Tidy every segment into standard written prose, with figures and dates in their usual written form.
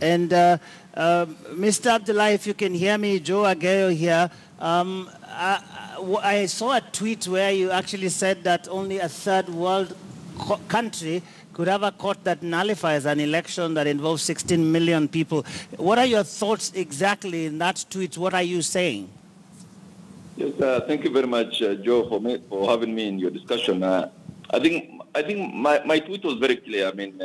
And Mr. Abdullah, if you can hear me, Joe Aguayo here. I saw a tweet where you actually said that only a third world country could have a court that nullifies an election that involves 16 million people. What are your thoughts exactly in that tweet? What are you saying? Yes, thank you very much, Joe, for having me in your discussion. I think my tweet was very clear. I mean,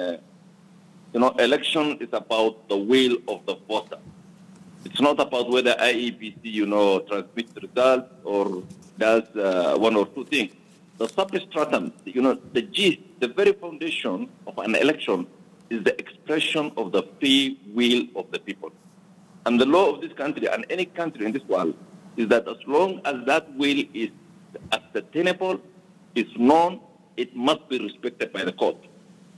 election is about the will of the voter. It's not about whether IEBC, transmits results or does one or two things. The substratum, the gist, the very foundation of an election is the expression of the free will of the people. And the law of this country and any country in this world is that as long as that will is ascertainable, is known, it must be respected by the court.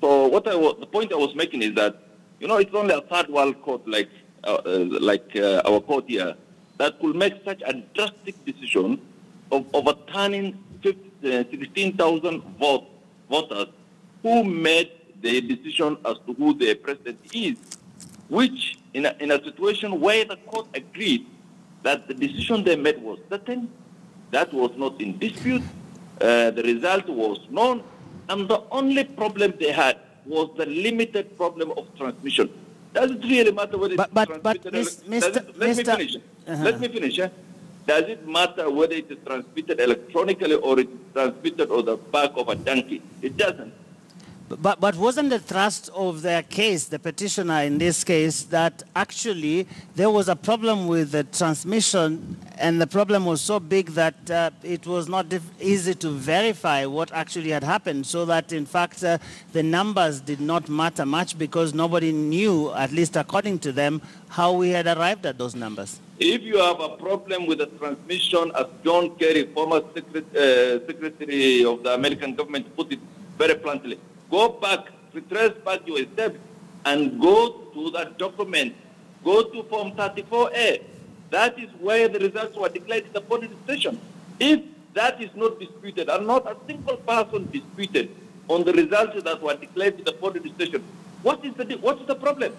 So the point I was making is that, it's only a third world court like our court here that could make such a drastic decision of overturning 16,000 voters who made the decision as to who the president is, which in a situation where the court agreed that the decision they made was certain, that was not in dispute, the result was known, and the only problem they had was the limited problem of transmission. Does it really matter whether it's transmitted? Let me finish. Does it matter whether it is transmitted electronically or it is transmitted on the back of a donkey? It doesn't. But wasn't the thrust of their case, the petitioner in this case, that actually there was a problem with the transmission, and the problem was so big that it was not easy to verify what actually had happened, so that in fact the numbers did not matter much because nobody knew, at least according to them, how we had arrived at those numbers? If you have a problem with the transmission, as John Kerry, former secretary of the American government, put it very bluntly, go back, retrace back your steps, and go to that document. Go to Form 34A. That is where the results were declared in the polling station. If that is not disputed, and not a single person disputed on the results that were declared in the polling station, what is the problem?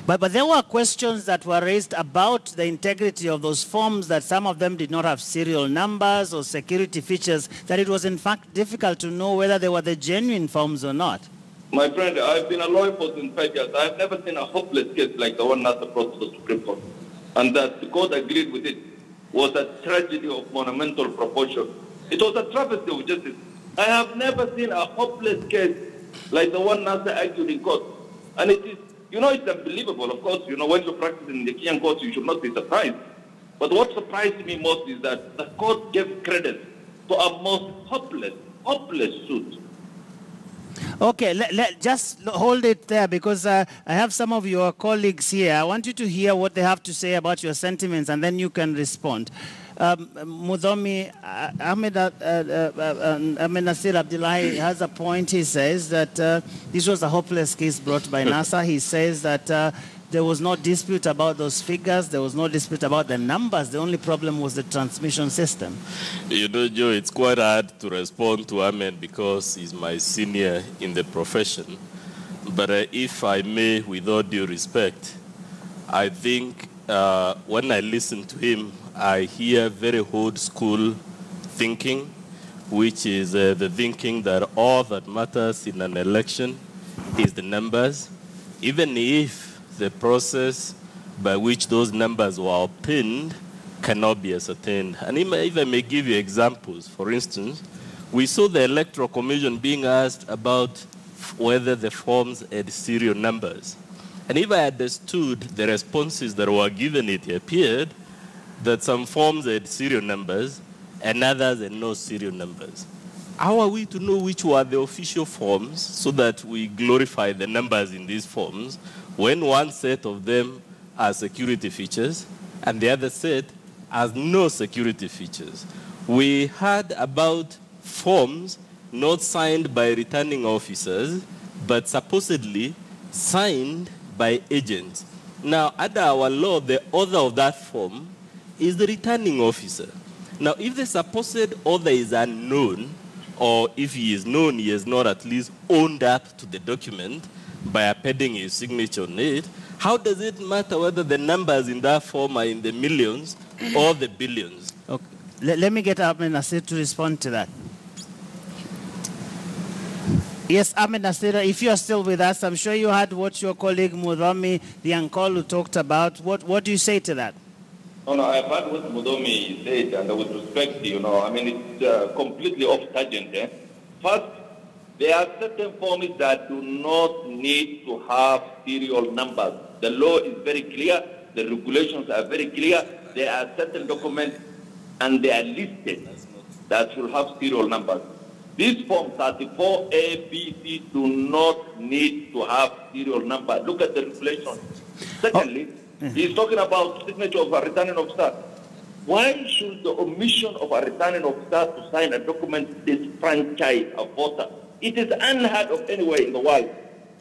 But there were questions that were raised about the integrity of those forms, that some of them did not have serial numbers or security features, that it was in fact difficult to know whether they were the genuine forms or not. My friend, I've been a lawyer for 25 years. I've never seen a hopeless case like the one that brought to the Supreme Court. And that the court agreed with it was a tragedy of monumental proportion. It was a travesty of justice. I have never seen a hopeless case like the one NASA argued in court. And it is, it's unbelievable. Of course, when you practice in the Kenyan courts, you should not be surprised. But what surprised me most is that the court gave credit to a most hopeless suit. Okay, just hold it there, because I have some of your colleagues here. I want you to hear what they have to say about your sentiments, and then you can respond. Mudhomi Ahmed Nasir Abdullahi has a point. He says that this was a hopeless case brought by NASA. He says that there was no dispute about those figures. There was no dispute about the numbers. The only problem was the transmission system. Joe, it's quite hard to respond to Ahmed because he's my senior in the profession. But if I may, with all due respect, I think when I listen to him, I hear very old school thinking, which is the thinking that all that matters in an election is the numbers, even if the process by which those numbers were obtained cannot be ascertained. And if I may give you examples, for instance, we saw the Electoral Commission being asked about whether the forms had serial numbers. And if I understood the responses that were given, it appeared that some forms had serial numbers and others had no serial numbers. How are we to know which were the official forms so that we glorify the numbers in these forms when one set of them has security features and the other set has no security features? We heard about forms not signed by returning officers, but supposedly signed by agents. Now, under our law, the author of that form is the returning officer. Now, if the supposed author is unknown, or if he is known, he has not at least owned up to the document by appending his signature on it, How does it matter whether the numbers in that form are in the millions or the billions? Okay. Let me get Ahmed Nasir to respond to that. Yes, Ahmed Nasir, if you are still with us, I'm sure you heard what your colleague Mudomi, the Ankolu, talked about. What do you say to that? No, I've heard what Mudomi said, and with respect, it's completely off tangent. First, there are certain forms that do not need to have serial numbers. The law is very clear. The regulations are very clear. There are certain documents, and they are listed that should have serial numbers. This form 34A, B, C do not need to have serial number. Look at the regulations. Secondly, he's talking about signature of a returning officer. Why should the omission of a returning officer to sign a document disfranchise a voter? It is unheard of anywhere in the world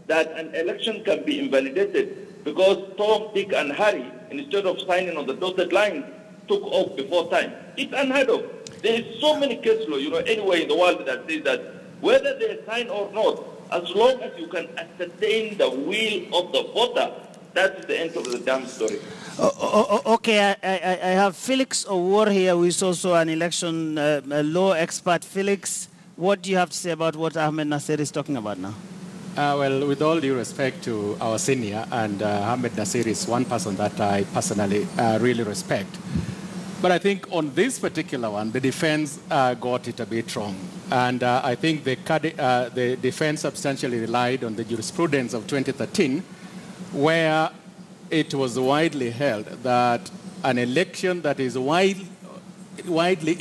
that an election can be invalidated because Tom, Dick, and Harry, instead of signing on the dotted line, took off before time. It's unheard of. There is so many case law, anywhere in the world that says that whether they sign or not, as long as you can ascertain the will of the voter, that's the end of the damn story. Okay, I have Felix Owor here, who is also an election law expert. Felix, what do you have to say about what Ahmed Nasir is talking about now? Well, with all due respect to our senior, and Ahmed Nasir is one person that I personally really respect. But I think on this particular one, the defense got it a bit wrong. And I think the defense substantially relied on the jurisprudence of 2013, where it was widely held that an election that is widely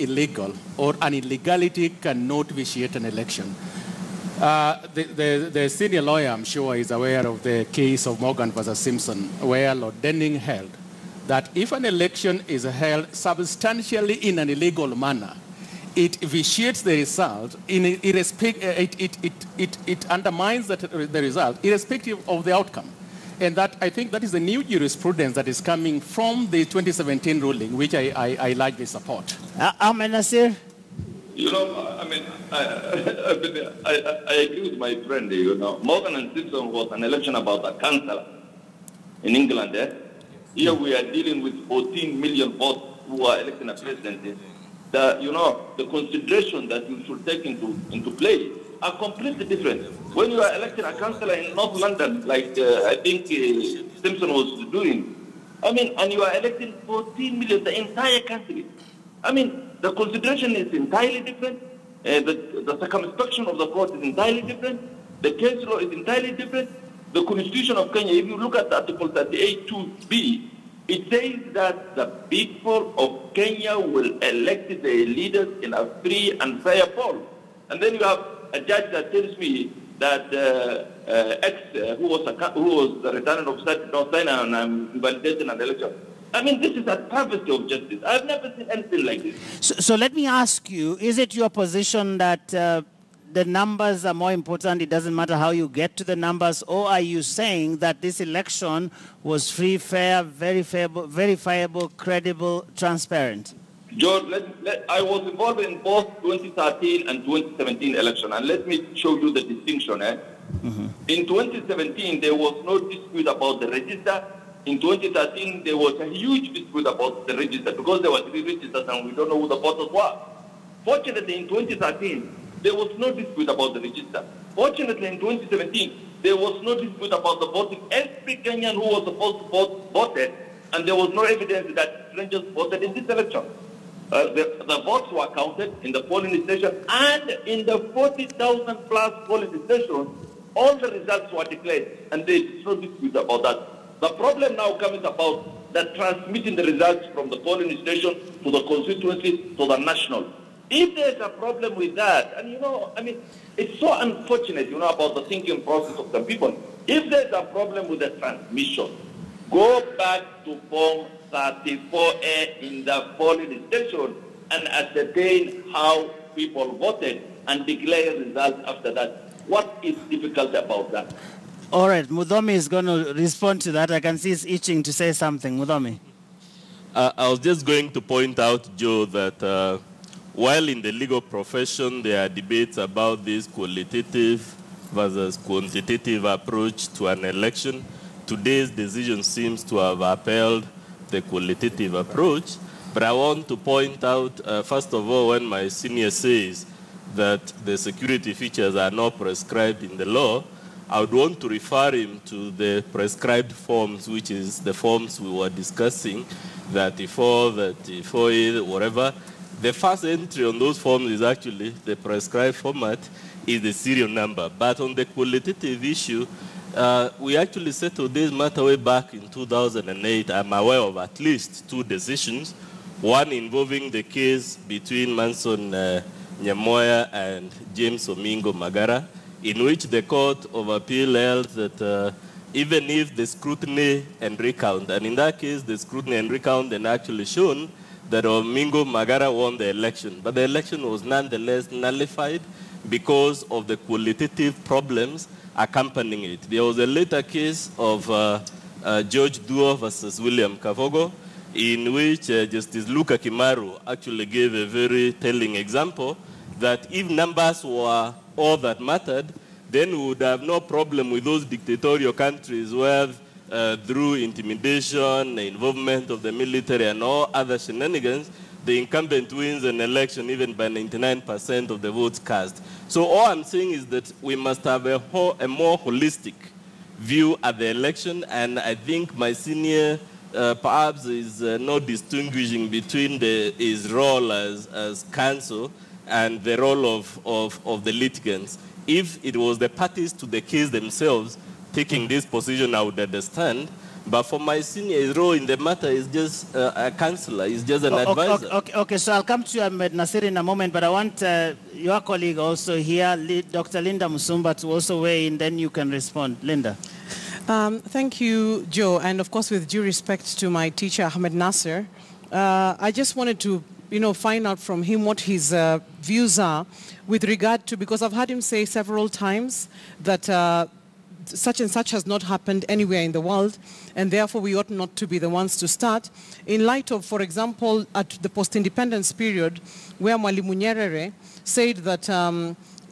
illegal or an illegality cannot vitiate an election. The senior lawyer, I'm sure, is aware of the case of Morgan versus Simpson, where Lord Denning held that if an election is held substantially in an illegal manner, it vitiates the result, it undermines the result irrespective of the outcome. And that, I think that is the new jurisprudence that is coming from the 2017 ruling, which I largely support. Ahmed Nasir? I agree with my friend, Morgan and Simpson was an election about a councillor in England. Here we are dealing with 14 million votes who are electing a president. The consideration that you should take into play are completely different. When you are electing a councillor in North London, like I think Simpson was doing, and you are electing 14 million, the entire country. The consideration is entirely different. The circumspection of the court is entirely different. The case law is entirely different. The Constitution of Kenya, if you look at Article 38(2)(b), it says that the people of Kenya will elect their leaders in a free and fair poll. And then you have a judge that tells me that who was the returning officer did not sign and I'm invalidating an election. This is a travesty of justice. I've never seen anything like this. So let me ask you, is it your position that the numbers are more important, it doesn't matter how you get to the numbers, or are you saying that this election was free, fair, verifiable, credible, transparent? George, I was involved in both 2013 and 2017 election, and let me show you the distinction. In 2017, there was no dispute about the register. In 2013, there was a huge dispute about the register because there were 3 registers and we don't know who the voters were. Fortunately, in 2013, there was no dispute about the register. Fortunately, in 2017, there was no dispute about the voting. Every Kenyan who was supposed to vote voted, and there was no evidence that strangers voted in this election. The votes were counted in the polling station, and in the 40,000 plus polling stations, all the results were declared, and there is no dispute about that. The problem now comes about that transmitting the results from the polling station to the constituency to the national. If there's a problem with that, and it's so unfortunate, about the thinking process of some people. If there's a problem with the transmission, go back to Form 34A in the polling station and ascertain how people voted and declare results after that. What is difficult about that? All right, Mudomi is going to respond to that. I can see he's itching to say something. Mudomi. I was just going to point out, Joe, that while in the legal profession there are debates about this qualitative versus quantitative approach to an election, today's decision seems to have upheld the qualitative approach. But I want to point out, first of all, when my senior says that the security features are not prescribed in the law, I would want to refer him to the prescribed forms, which is the forms we were discussing, 34, 34A, whatever. The first entry on those forms is actually the prescribed format, is the serial number. But on the qualitative issue, we actually settled this matter way back in 2008. I'm aware of at least 2 decisions, one involving the case between Manson Nyamoya and James Omingo Magara, in which the Court of Appeal held that even if the scrutiny and recount, and in that case, the scrutiny and recount had actually shown that Omingo Magara won the election, but the election was nonetheless nullified because of the qualitative problems accompanying it. There was a later case of George Duo versus William Kavogo, in which Justice Luka Kimaru actually gave a very telling example that if numbers were all that mattered, then we would have no problem with those dictatorial countries where through intimidation, involvement of the military and all other shenanigans, the incumbent wins an election even by 99% of the votes cast. So all I'm saying is that we must have a more holistic view at the election, and I think my senior perhaps is not distinguishing between his role as counsel and the role of the litigants. If it was the parties to the case themselves taking this position, I would understand. But for my senior, his role in the matter is just a counselor, he's just an advisor. Okay, so I'll come to you, Ahmed Nasir, in a moment, but I want your colleague also here, Dr. Linda Musumba, to also weigh in, then you can respond. Linda. Thank you, Joe, and of course with due respect to my teacher, Ahmed Nasir, I just wanted to find out from him what his views are with regard to, because I've heard him say several times that such and such has not happened anywhere in the world, and therefore we ought not to be the ones to start. In light of, for example, at the post-independence period, where Mwalimu Nyerere said that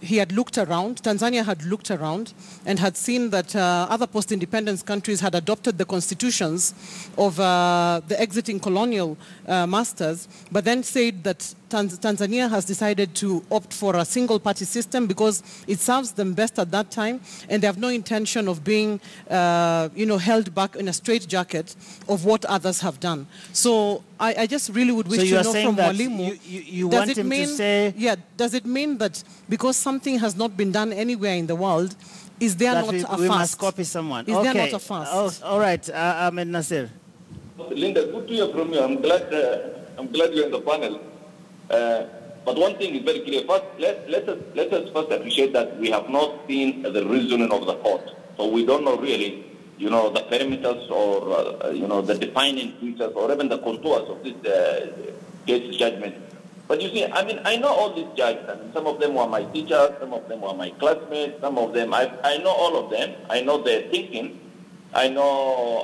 he had looked around, Tanzania had looked around, and had seen that other post-independence countries had adopted the constitutions of the exiting colonial masters, but then said that Tanzania has decided to opt for a single-party system because it serves them best at that time, and they have no intention of being, held back in a straitjacket of what others have done. So I just really would wish to know from Mwalimu, you want him to say... Yeah, does it mean that because something has not been done anywhere in the world, is there not a fast? We must copy someone. Is there not a fast? All right, Ahmed Nasir. Linda, good to hear from you. I'm glad you're in the panel. But one thing is very clear. First, let us first appreciate that we have not seen the reasoning of the court. So we don't know really, the parameters or, the defining features or even the contours of this case judgment. But you see, I know all these judges. Some of them were my teachers, some of them were my classmates, some of them, I know all of them. I know their thinking. I know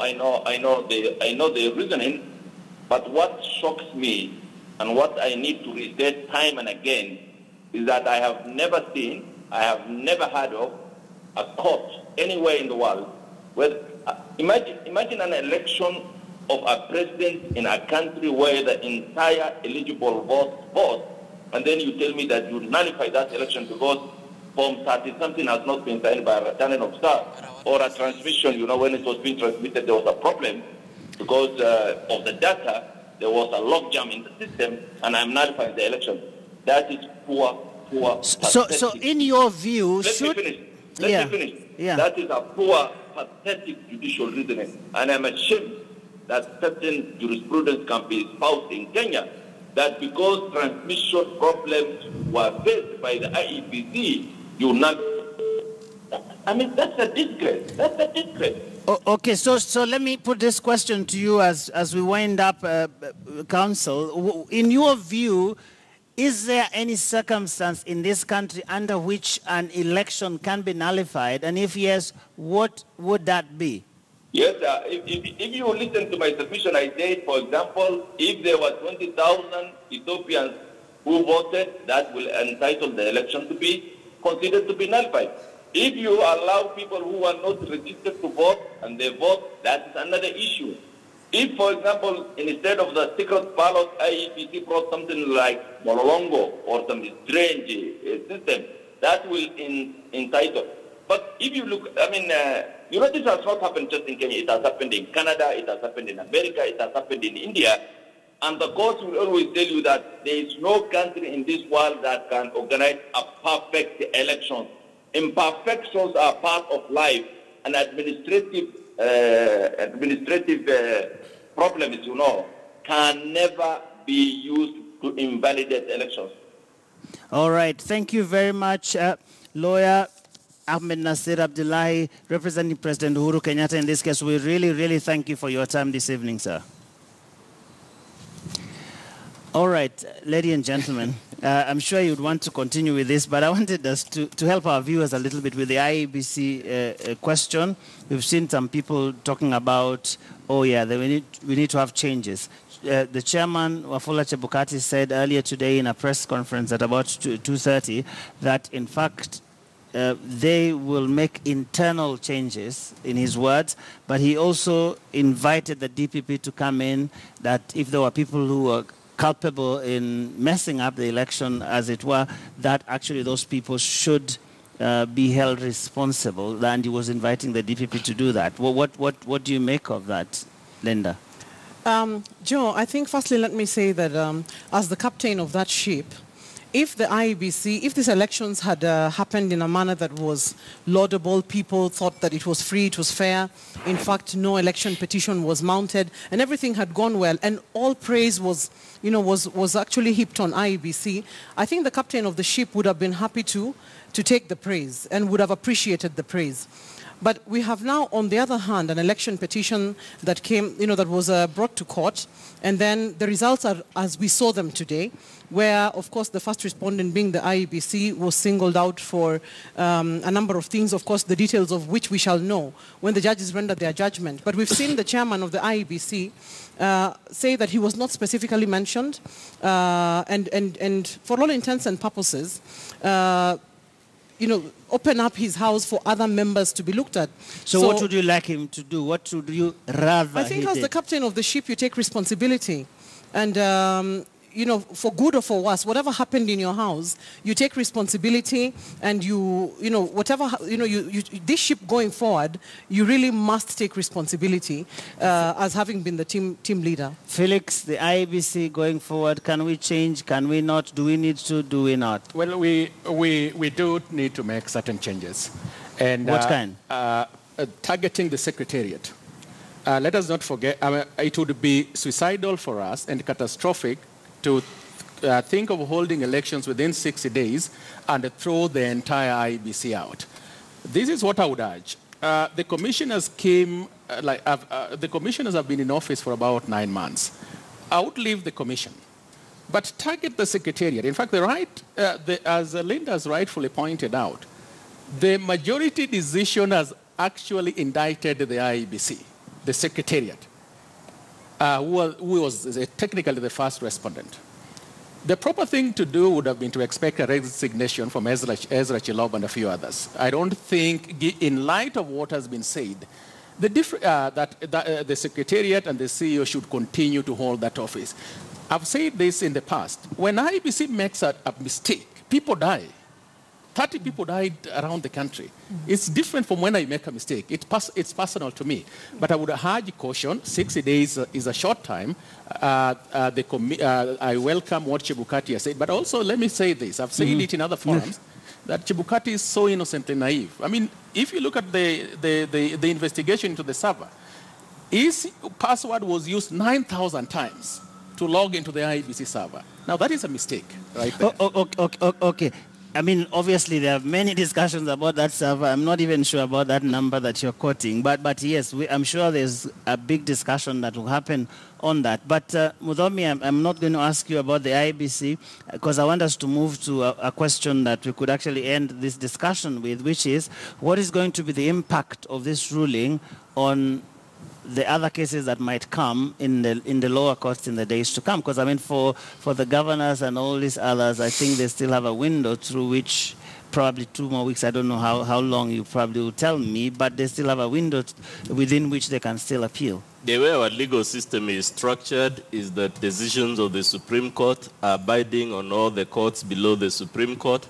their reasoning. But what shocks me and what I need to restate time and again is that I have never seen, I have never heard of a court anywhere in the world where, imagine an election of a president in a country where the entire eligible vote, and then you tell me that you nullify that election because Form 30-something has not been signed by a returning officer, or a transmission, when it was being transmitted, there was a problem because of the data, there was a logjam in the system, and I'm nullifying the election. That is poor. So in your view, Let me finish. Yeah. That is a poor, pathetic judicial reasoning, and I'm ashamed that certain jurisprudence can be espoused in Kenya, that because transmission problems were faced by the IEBC, you not. That's a disgrace. That's a disgrace. Okay, so let me put this question to you as we wind up, Counsel. In your view, is there any circumstance in this country under which an election can be nullified? And if yes, what would that be? Yes, if you listen to my submission, I said, for example, if there were 20,000 Ethiopians who voted, that will entitle the election to be considered to be nullified. If you allow people who are not registered to vote, and they vote, that is another issue. If, for example, instead of the secret ballot, IEBC brought something like Mololongo or some strange system, that will entitle. But if you look, I mean, you know, this has not happened just in Kenya. It has happened in Canada, it has happened in America, it has happened in India. And the courts will always tell you that there is no country in this world that can organize a perfect election. Imperfections are part of life, and administrative problems, you know, can never be used to invalidate elections. All right. Thank you very much, lawyer Ahmed Nasir Abdullahi, representing President Uhuru Kenyatta in this case. We really, really thank you for your time this evening, sir. All right, ladies and gentlemen, I'm sure you'd want to continue with this, but I wanted us to help our viewers a little bit with the IABC question. We've seen some people talking about, oh yeah, we need to have changes. The chairman, Wafula Chebukati, said earlier today in a press conference at about 2:30 that, in fact, they will make internal changes, in his words, but he also invited the DPP to come in, that if there were people who were culpable in messing up the election, as it were, that actually those people should be held responsible, and he was inviting the DPP to do that. Well, what do you make of that, Linda? Joe, I think firstly let me say that as the captain of that ship, if the IEBC, if these elections had happened in a manner that was laudable, people thought that it was free, it was fair, in fact no election petition was mounted, and everything had gone well, and all praise was, you know, was actually heaped on IEBC, I think the captain of the ship would have been happy to take the praise and would have appreciated the praise. But we have now, on the other hand, an election petition that came, you know, that was brought to court, and then the results are as we saw them today, where, of course, the first respondent, being the IEBC, was singled out for a number of things, of course, the details of which we shall know when the judges render their judgment. But we've seen the chairman of the IEBC say that he was not specifically mentioned, and for all intents and purposes, you know, open up his house for other members to be looked at. So what would you like him to do? What would you rather I think as the captain of the ship, you take responsibility. And, you know, for good or for worse, whatever happened in your house, you take responsibility, and you know, whatever, you know, this ship going forward, you really must take responsibility as having been the team leader. Felix, the IEBC going forward, can we change? Can we not? Do we need to? Do we not? Well, we do need to make certain changes. And what kind? Targeting the secretariat. Let us not forget, it would be suicidal for us and catastrophic to think of holding elections within 60 days and throw the entire IEBC out. This is what I would urge. The commissioners the commissioners have been in office for about 9 months. I would leave the commission, but target the secretariat. In fact, as Linda has rightfully pointed out, the majority decision has actually indicted the IEBC, the secretariat, who was technically the first respondent. The proper thing to do would have been to expect a resignation from Ezra Chilob and a few others. I don't think, in light of what has been said, that the secretariat and the CEO should continue to hold that office. I've said this in the past. When IEBC makes a mistake, people die. 30 people died around the country. Mm-hmm. It's different from when I make a mistake. It's personal to me. But I would urge caution. 60 days is a short time. I welcome what Chebukati has said. But also, let me say this. I've said it in other forums, that Chebukati is so innocently naive. I mean, if you look at the investigation into the server, his password was used 9,000 times to log into the IEBC server. Now, that is a mistake, right there. Okay. I mean, obviously, there are many discussions about that server. I'm not even sure about that number that you're quoting. But yes, I'm sure there's a big discussion that will happen on that. But, Mudhomi, I'm not going to ask you about the IEBC, because I want us to move to a question that we could actually end this discussion with, which is, what is going to be the impact of this ruling on the other cases that might come in the lower courts in the days to come? Because, I mean, for the governors and all these others, I think they still have a window through which probably 2 more weeks. I don't know how long you probably will tell me, but they still have a window within which they can still appeal. The way our legal system is structured is that decisions of the Supreme Court are binding on all the courts below the Supreme Court,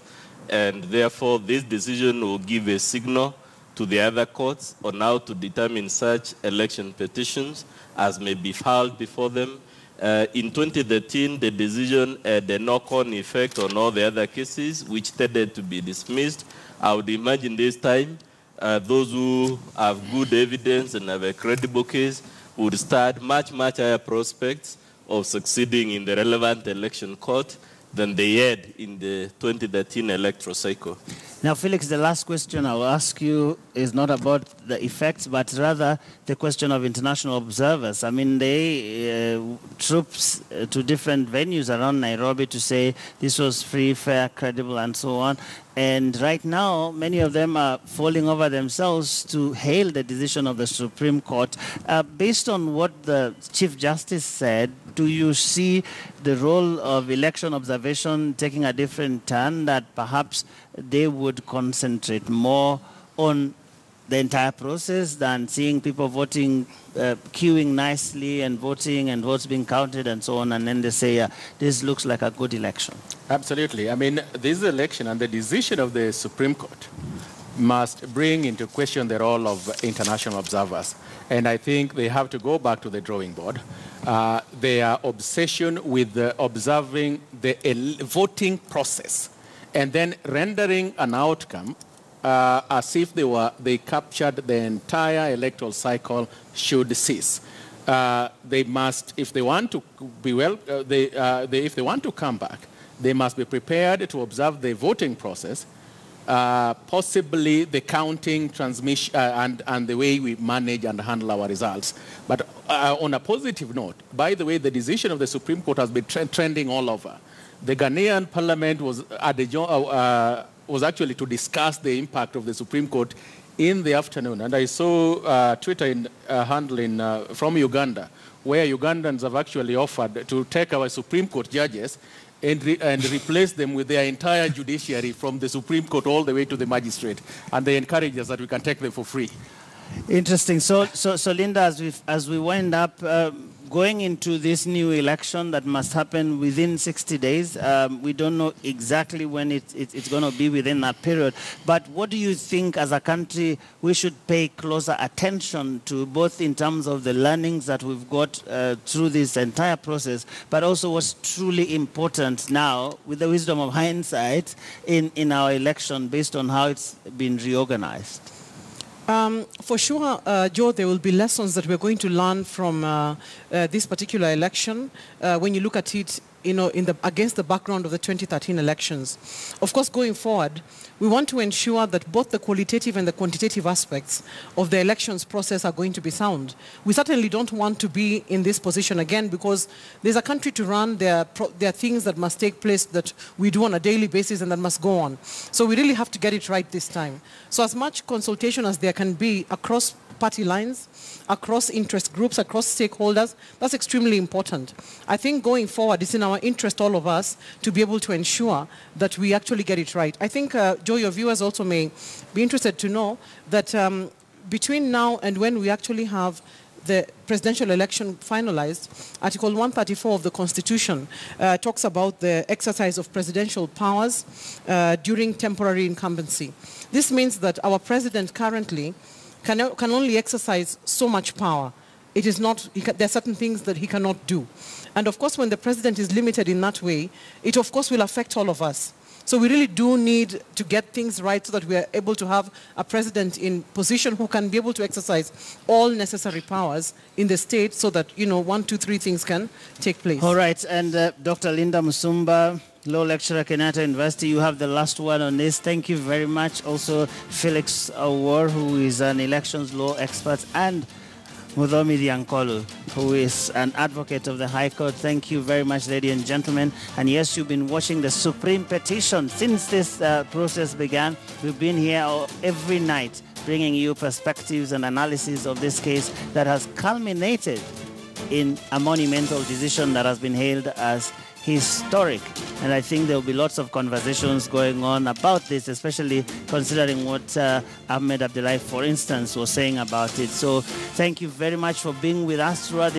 and therefore this decision will give a signal to the other courts on how to determine such election petitions as may be filed before them. In 2013, the decision had a knock-on effect on all the other cases, which tended to be dismissed. I would imagine this time, those who have good evidence and have a credible case would start much higher prospects of succeeding in the relevant election court than they had in the 2013 electoral cycle. Now, Felix, the last question I'll ask you is not about the effects, but rather the question of international observers. I mean, they troops to different venues around Nairobi to say this was free, fair, credible, and so on. And right now, many of them are falling over themselves to hail the decision of the Supreme Court. Based on what the Chief Justice said, do you see the role of election observation taking a different turn, that perhaps they would concentrate more on the entire process than seeing people voting, queuing nicely and voting and votes being counted and so on, and then they say, yeah, this looks like a good election? Absolutely. I mean, this election and the decision of the Supreme Court must bring into question the role of international observers. And I think they have to go back to the drawing board. Their obsession with observing the voting process and then rendering an outcome as if they captured the entire electoral cycle should cease. They must, if they want to be if they want to come back, they must be prepared to observe the voting process, possibly the counting, transmission, and the way we manage and handle our results. But on a positive note, by the way, the decision of the Supreme Court has been trending all over. The Ghanaian Parliament was actually to discuss the impact of the Supreme Court in the afternoon. And I saw a Twitter handle from Uganda, where Ugandans have actually offered to take our Supreme Court judges and replace them with their entire judiciary from the Supreme Court all the way to the magistrate. And they encourage us that we can take them for free. Interesting. So Linda, as we wind up, going into this new election that must happen within 60 days, we don't know exactly when it's going to be within that period. But what do you think as a country we should pay closer attention to, both in terms of the learnings that we've got through this entire process, but also what's truly important now with the wisdom of hindsight in our election based on how it's been reorganized? For sure, Joe, there will be lessons that we're going to learn from this particular election when you look at it, against the background of the 2013 elections. Of course, going forward, we want to ensure that both the qualitative and the quantitative aspects of the elections process are going to be sound. We certainly don't want to be in this position again, because there's a country to run. There are things that must take place that we do on a daily basis and that must go on. So we really have to get it right this time. So as much consultation as there can be across party lines, across interest groups, across stakeholders, that's extremely important. I think going forward, it's in our interest, all of us, to be able to ensure that we actually get it right. I think, Joe, your viewers also may be interested to know that between now and when we actually have the presidential election finalized, Article 134 of the Constitution talks about the exercise of presidential powers during temporary incumbency. This means that our president currently can only exercise so much power. It is not, there are certain things that he cannot do. And of course, when the president is limited in that way, it of course will affect all of us. So we really do need to get things right so that we are able to have a president in position who can be able to exercise all necessary powers in the state so that, 1, 2, 3 things can take place. All right, and Dr. Linda Musumba, Law Lecturer, Kenyatta University, you have the last word on this. Thank you very much. Also, Felix Awor, who is an elections law expert, and Muthomi Diankolu, who is an advocate of the High Court. Thank you very much, ladies and gentlemen. And yes, you've been watching the Supreme Petition since this process began. We've been here every night bringing you perspectives and analysis of this case that has culminated in a monumental decision that has been hailed as historic. And I think there will be lots of conversations going on about this, especially considering what Ahmed Abdullahi, for instance, was saying about it. So thank you very much for being with us throughout